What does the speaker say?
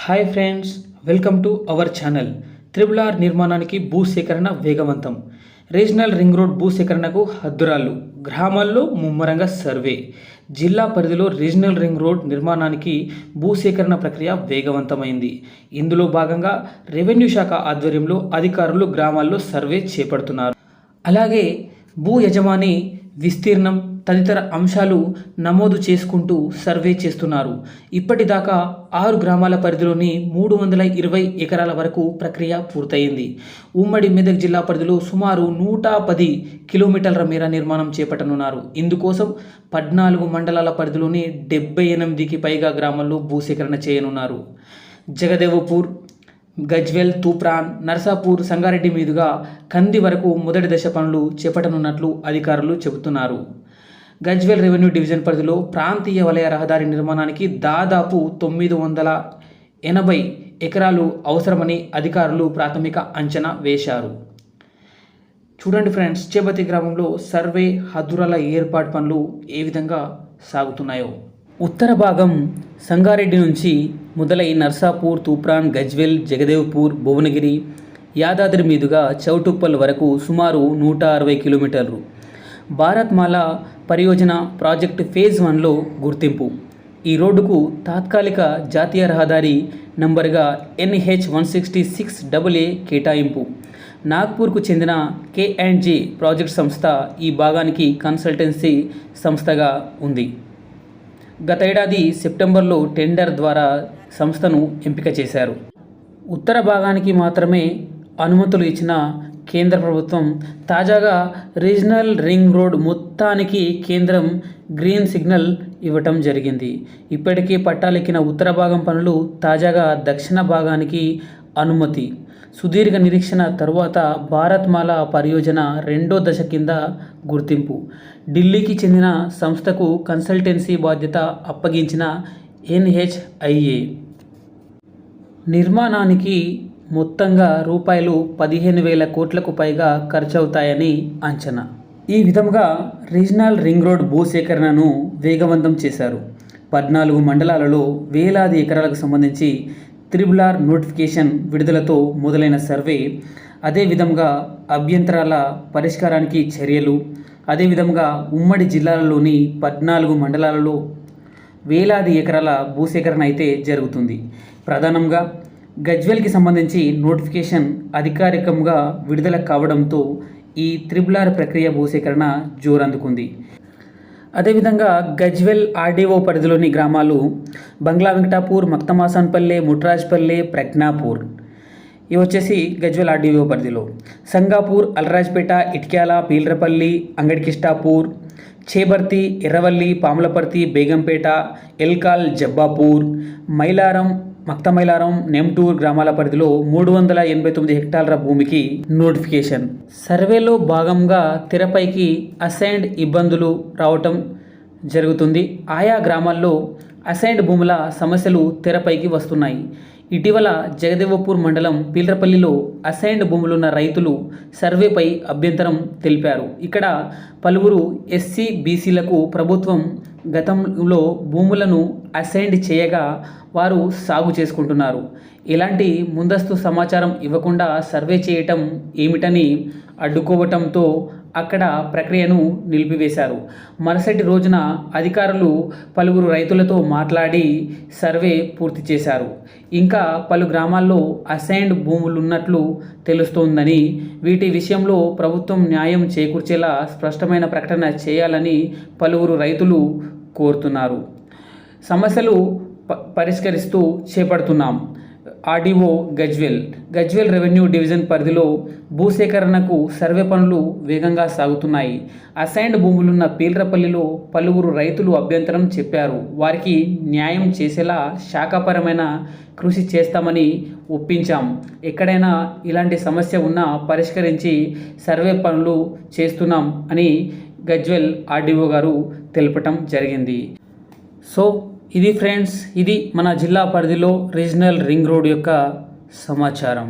Hi friends, welcome to our channel. Triple R నిర్మాణానికి భూసేకరణ వేగవంతం. రీజనల్ రింగ్ రోడ్ భూసేకరణకు హద్దురాళ్ళు, గ్రామాల్లో ముమ్మరంగా సర్వే. జిల్లా పరిధిలో రీజనల్ రింగ్ రోడ్ నిర్మాణానికి భూసేకరణ ప్రక్రియ వేగవంతమైంది. ఇందులో భాగంగా రెవెన్యూ శాఖ ఆధ్వర్యంలో అధికారులు గ్రామాల్లో సర్వే చేపడుతున్నారు. అలాగే భూ యజమాని విస్తీర్ణం తదితర అంశాలు నమోదు చేసుకుంటూ సర్వే చేస్తున్నారు. ఇప్పటిదాకా 6 గ్రామాల పరిధిలోని 320 ఎకరాల వరకు ప్రక్రియ పూర్తయింది. ఉమ్మడి మెదక్ జిల్లా పరిధిలో సుమారు 110 కిలోమీటర్ల మేర నిర్మాణం చేపట్టనున్నారు. ఇందుకోసం 14 మండలాల పరిధిలోని 78కి పైగా గ్రామాల్లో భూసేకరణ చేయనున్నారు. జగదేవపూర్, గజ్వేల్, తూప్రాన్, నర్సాపూర్, సంగారెడ్డి మీదుగా కంది వరకు మొదటి దశ పనులు చేపట్టనున్నట్లు అధికారులు చెబుతున్నారు. గజ్వేల్ రెవెన్యూ డివిజన్ పరిధిలో ప్రాంతీయ వలయ రహదారి నిర్మాణానికి దాదాపు 980 ఎకరాలు అవసరమని అధికారులు ప్రాథమిక అంచనా వేశారు. చూడండి ఫ్రెండ్స్, చేబతి గ్రామంలో సర్వే హద్దురాల ఏర్పాటు పనులు ఏ విధంగా సాగుతున్నాయో. ఉత్తర భాగం సంగారెడ్డి నుంచి మొదలై నర్సాపూర్, తూప్రాన్, గజ్వేల్, జగదేవ్పూర్, భువనగిరి, యాదాద్రి మీదుగా చౌటుప్పల్ వరకు సుమారు 160 కిలోమీటర్లు. భారత్మాల పరియోజన ప్రాజెక్టు ఫేజ్ 1లో గుర్తింపు. ఈ రోడ్డుకు తాత్కాలిక జాతీయ రహదారి నంబర్గా NH-166AA కేటాయింపు. నాగ్పూర్కు చెందిన K&G ప్రాజెక్ట్ సంస్థ ఈ భాగానికి కన్సల్టెన్సీ సంస్థగా ఉంది. గత ఏడాది సెప్టెంబర్లో టెండర్ ద్వారా సంస్థను ఎంపిక చేశారు. ఉత్తర భాగానికి మాత్రమే అనుమతులు ఇచ్చిన కేంద్ర ప్రభుత్వం తాజాగా రీజనల్ రింగ్ రోడ్ మొత్తానికి కేంద్రం గ్రీన్ సిగ్నల్ ఇవ్వటం జరిగింది. ఇప్పటికే పట్టాలెక్కిన ఉత్తర భాగం పనులు తాజాగా దక్షిణ భాగానికి అనుమతి. సుదీర్ఘ నిరీక్షణ తరువాత భారత్మాల పరియోజన 2వ దశ కింద గుర్తింపు. ఢిల్లీకి చెందిన సంస్థకు కన్సల్టెన్సీ బాధ్యత అప్పగించిన NHIA. నిర్మాణానికి మొత్తంగా రూపాయలు 15,000 కోట్లకు పైగా ఖర్చవుతాయని అంచనా. ఈ విధంగా రీజనల్ రింగ్ రోడ్ భూసేకరణను వేగవంతం చేశారు. 14 మండలాలలో వేలాది ఎకరాలకు సంబంధించి త్రిబుల్ ఆర్ నోటిఫికేషన్ విడుదలతో మొదలైన సర్వే, అదేవిధంగా అభ్యంతరాల పరిష్కారానికి చర్యలు, అదేవిధంగా ఉమ్మడి జిల్లాలలోని 14 మండలాలలో వేలాది ఎకరాల భూసేకరణ అయితే జరుగుతుంది. ప్రధానంగా గజ్వేల్కి సంబంధించి నోటిఫికేషన్ అధికారికంగా విడుదల కావడంతో ఈ త్రిబుల్ ఆర్ ప్రక్రియ భూసేకరణ జోరందుకుంది. అదేవిధంగా గజ్వేల్ RDO పరిధిలోని గ్రామాలు బంగ్లా వెంకటాపూర్, మక్తమాసాన్పల్లె, ముట్రాజ్పల్లె, ప్రజ్ఞాపూర్. ఇవి వచ్చేసి గజ్వేల్ RDO పరిధిలో. సంగాపూర్, అల్రాజ్పేట, ఇట్క్యాల, పీల్రపల్లి, అంగడికిష్టాపూర్, చేబర్తి, ఎర్రవల్లి, పాములపర్తి, బేగంపేట, ఎల్కాల్, జబ్బాపూర్, మైలారం, మక్తమైలారం, నెమ్టూర్ గ్రామాల పరిధిలో 389 హెక్టార్ల భూమికి నోటిఫికేషన్. సర్వేలో భాగంగా తెరపైకి అసైన్డ్ ఇబ్బందులు రావటం జరుగుతుంది. ఆయా గ్రామాల్లో అసైన్డ్ భూముల సమస్యలు తెరపైకి వస్తున్నాయి. ఇటీవల జగదేవపూర్ మండలం పీల్రపల్లిలో అసైన్డ్ భూములున్న రైతులు సర్వేపై అభ్యంతరం తెలిపారు. ఇక్కడ పలువురు SC, BCలకు ప్రభుత్వం గతంలో భూములను అసైన్డ్ చేయగా వారు సాగు చేసుకుంటున్నారు. ఎలాంటి ముందస్తు సమాచారం ఇవ్వకుండా సర్వే చేయటం ఏమిటని అడ్డుకోవటంతో అక్కడ ప్రక్రియను నిలిపివేశారు. మరుసటి రోజున అధికారులు పలువురు రైతులతో మాట్లాడి సర్వే పూర్తి చేశారు. ఇంకా పలు గ్రామాల్లో అసైన్డ్ భూములున్నట్లు తెలుస్తోందని, వీటి విషయంలో ప్రభుత్వం న్యాయం చేకూర్చేలా స్పష్టమైన ప్రకటన చేయాలని పలువురు రైతులు కోరుతున్నారు. సమస్యలు పరిష్కరిస్తూ చేపడుతున్నాం. RDO గజ్వేల్ రెవెన్యూ డివిజన్ పరిధిలో భూసేకరణకు సర్వే పనులు వేగంగా సాగుతున్నాయి. అసైన్డ్ భూములున్న పీల్రపల్లిలో పలువురు రైతులు అభ్యంతరం చెప్పారు. వారికి న్యాయం చేసేలా శాఖాపరమైన కృషి చేస్తామని ఒప్పించాం. ఎక్కడైనా ఇలాంటి సమస్య ఉన్నా పరిష్కరించి సర్వే పనులు చేస్తున్నాం అని గజ్వేల్ RDO గారు తెలపటం జరిగింది. సో ఇది ఫ్రెండ్స్, ఇది మన జిల్లా పరిధిలో రీజనల్ రింగ్ రోడ్ యొక్క సమాచారం.